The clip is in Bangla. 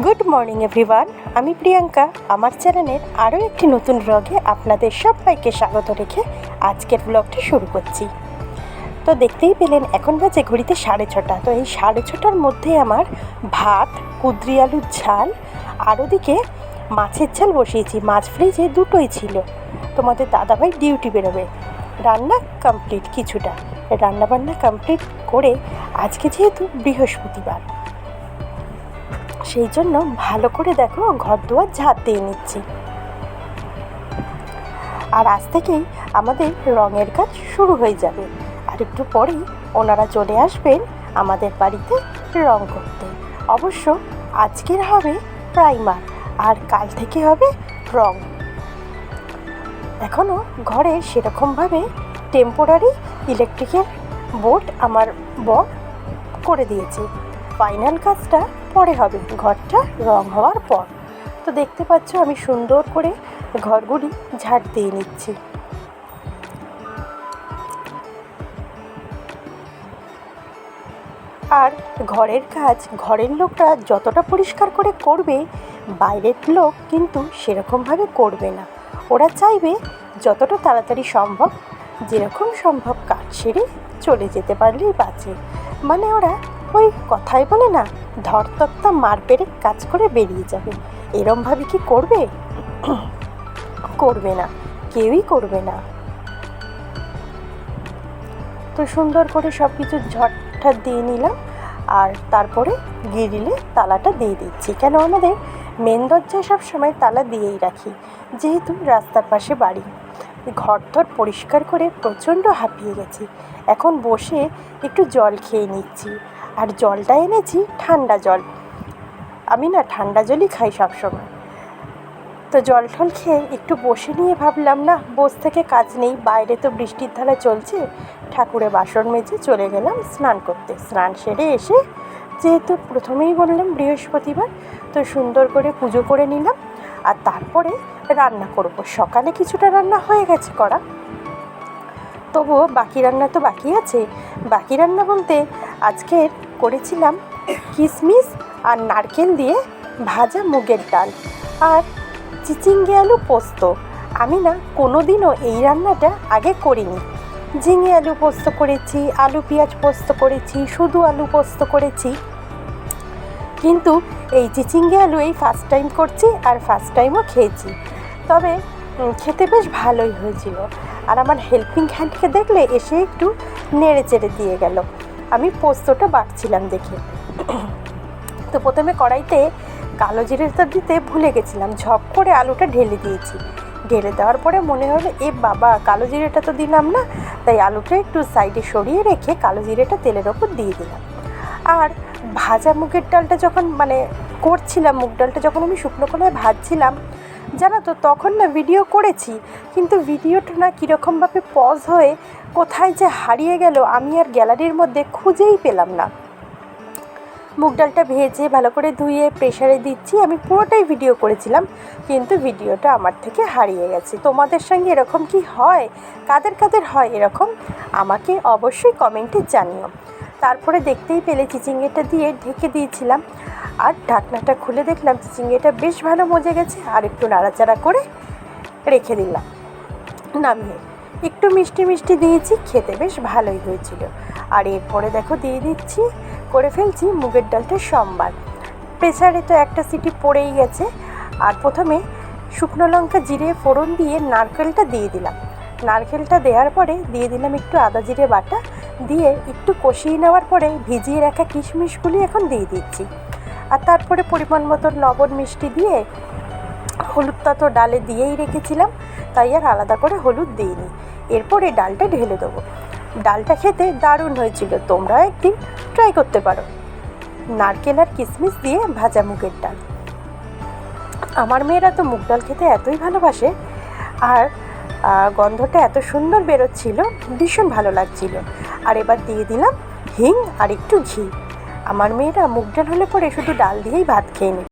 গুড মর্নিং এভরিওয়ান, আমি প্রিয়াঙ্কা। আমার চ্যানেলের আরও একটি নতুন ব্লগে আপনাদের সবাইকে স্বাগত রেখে আজকের ব্লগটি শুরু করছি। তো দেখতেই পেলেন এখন বাজে ঘড়িতে 6:30। তো এই 6:30টার মধ্যে আমার ভাত, কুঁদরি আলুর ঝাল আর ওদিকে মাছের ঝাল বসিয়েছি। মাছ ফ্রিজে দুটোই ছিল। তোমাদের দাদাভাই ডিউটি বেরোবে, রান্না কমপ্লিট, কিছুটা রান্নাবান্না কমপ্লিট করে আজকে যেহেতু বৃহস্পতিবার, সেই জন্য ভালো করে দেখো ঘর দুয়ার ঝাঁট দিয়ে নিচ্ছি। আর আজ থেকেই আমাদের রঙের কাজ শুরু হয়ে যাবে। আর একটু পরেই ওনারা চলে আসবেন আমাদের বাড়িতে রং করতে। অবশ্য আজকের হবে প্রাইমার আর কাল থেকে হবে রং। এখনও ঘরে সেরকমভাবে টেম্পোরারি ইলেকট্রিকের বোর্ড আমার বর করে দিয়েছে। ফাইনাল কাজটা পরে হবে, ঘরটা রং হওয়ার পর। তো দেখতে পাচ্ছ আমি সুন্দর করে ঘরগুলি ঝাড় দিয়ে নিচ্ছি। আর ঘরের কাজ ঘরের লোকরা যতটা পরিষ্কার করে করবে, বাইরের লোক কিন্তু সেরকমভাবে করবে না। ওরা চাইবে যতটা তাড়াতাড়ি সম্ভব, যেরকম সম্ভব কাজ সেরে চলে যেতে পারলেই বাঁচে। মানে ওরা ওই কথাই বলে না, ধরতক্তা মার পেরে কাজ করে বেরিয়ে যাবে। এরমভাবে কি করবে? করবে না, কেউই করবে না। তো সুন্দর করে সব কিছু ঝটঝট দিয়ে নিলাম। আর তারপরে গ্রিলে তালাটা দিয়ে দিচ্ছি। কেন আমাদের মেন দরজায় সবসময় তালা দিয়েই রাখি, যেহেতু রাস্তার পাশে বাড়ি। ঘরদর পরিষ্কার করে প্রচণ্ড হাঁপিয়ে গেছি। এখন বসে একটু জল খেয়ে নিচ্ছি। আর জলটা এনেছি ঠান্ডা জল। আমি না ঠান্ডা জলই খাই সবসময়। তো জল টল খেয়ে একটু বসে নিয়ে ভাবলাম না, বস থেকে কাজ নেই, বাইরে তো বৃষ্টির ধারা চলছে। ঠাকুরের বাসন মেজে চলে গেলাম স্নান করতে। স্নান সেরে এসে, যেহেতু প্রথমেই বললাম বৃহস্পতিবার, তো সুন্দর করে পুজো করে নিলাম। আর তারপরে রান্না করব। সকালে কিছুটা রান্না হয়ে গেছে করা, তবুও বাকি রান্না তো বাকি আছে। বাকি রান্না বলতে আজকের করেছিলাম কিশমিশ আর নারকেল দিয়ে ভাজা মুগের ডাল আর চিচিঙ্গে আলু পোস্ত। আমি না কোনো দিনও এই রান্নাটা আগে করিনি। ঝিঙে আলু পোস্ত করেছি, আলু পেঁয়াজ পোস্ত করেছি, শুধু আলু পোস্ত করেছি, কিন্তু এই চিচিঙ্গে আলু এই ফার্স্ট টাইম করছি। আর ফার্স্ট টাইমও খেয়েছি, তবে খেতে বেশ ভালোই হয়েছিল। আর আমার হেল্পিং হ্যান্ডকে দেখলে এসে একটু নেড়ে চেড়ে দিয়ে গেল। আমি পোস্তটা বাটছিলাম দেখে। তো প্রথমে কড়াইতে কালো জিরেটা দিতে ভুলে গেছিলাম, ঝপ করে আলুটা ঢেলে দিয়েছি। ঢেলে দেওয়ার পরে মনে হলো এ বাবা, কালো জিরেটা তো দিলাম না। তাই আলুটা একটু সাইডে সরিয়ে রেখে কালো জিরেটা তেলের ওপর দিয়ে দিলাম। আর ভাজা মুগের ডালটা যখন করছিলাম, মুগ ডালটা যখন আমি শুকনো কড়ায় ভাজছিলাম, জানো তো তখন না ভিডিও করেছি, কিন্তু ভিডিওটা না কীরকমভাবে পজ হয়ে কোথায় যে হারিয়ে গেল, আমি আর গ্যালারির মধ্যে খুঁজেই পেলাম না। মুগ ডালটা ভেজে ভালো করে ধুয়ে প্রেসারে দিচ্ছি। আমি পুরোটাই ভিডিও করেছিলাম, কিন্তু ভিডিওটা আমার থেকে হারিয়ে গেছে। তোমাদের সঙ্গে এরকম কি হয়? কাদের কাদের হয় এরকম, আমাকে অবশ্যই কমেন্টে জানিও। তারপরে দেখতেই পেলে চিচিঙ্গেটা দিয়ে ঢেকে দিয়েছিলাম। আর ঢাকনাটা খুলে দেখলাম চিচিঙ্গেটা বেশ ভালো মজে গেছে। আর একটু নাড়াচাড়া করে রেখে দিলাম। নামিয়ে একটু মিষ্টি মিষ্টি দিয়েছি, খেতে বেশ ভালোই হয়েছিল। আর এরপরে দেখো দিয়ে দিচ্ছি, করে ফেলছি মুগের ডালটা সম্বার। প্রেসারে তো একটা সিটি পড়েই গেছে। আর প্রথমে শুকনো লঙ্কা জিরে ফোড়ন দিয়ে নারকেলটা দিয়ে দিলাম। নারকেলটা দেওয়ার পরে দিয়ে দিলাম একটু আদা জিরে বাটা, দিয়ে একটু কষিয়ে নেওয়ার পরে ভিজিয়ে রাখা কিশমিশগুলি এখন দিয়ে দিচ্ছি। আর তারপরে পরিমাণ মতো লবণ মিষ্টি দিয়ে, হলুদটা তো ডালে দিয়েই রেখেছিলাম, তাই আর আলাদা করে হলুদ দিইনি। এরপরে ডালটা ঢেলে দেবো। ডালটা খেতে দারুণ হয়েছিল, তোমরাও একদিন ট্রাই করতে পারো। নারকেল আর কিশমিশ দিয়ে ভাজা মুগের ডাল। আমার মেয়েরা তো মুগ ডাল খেতে এতই ভালোবাসে, আর গন্ধটা এত সুন্দর বেরোচ্ছিল, ভীষণ ভালো লাগছিল। আর এবার দিয়ে দিলাম হিং আর একটু ঘি। আমার মেয়েরা মুগ ডাল হলে পরে শুধু ডাল দিয়েই ভাত খেয়ে নিই।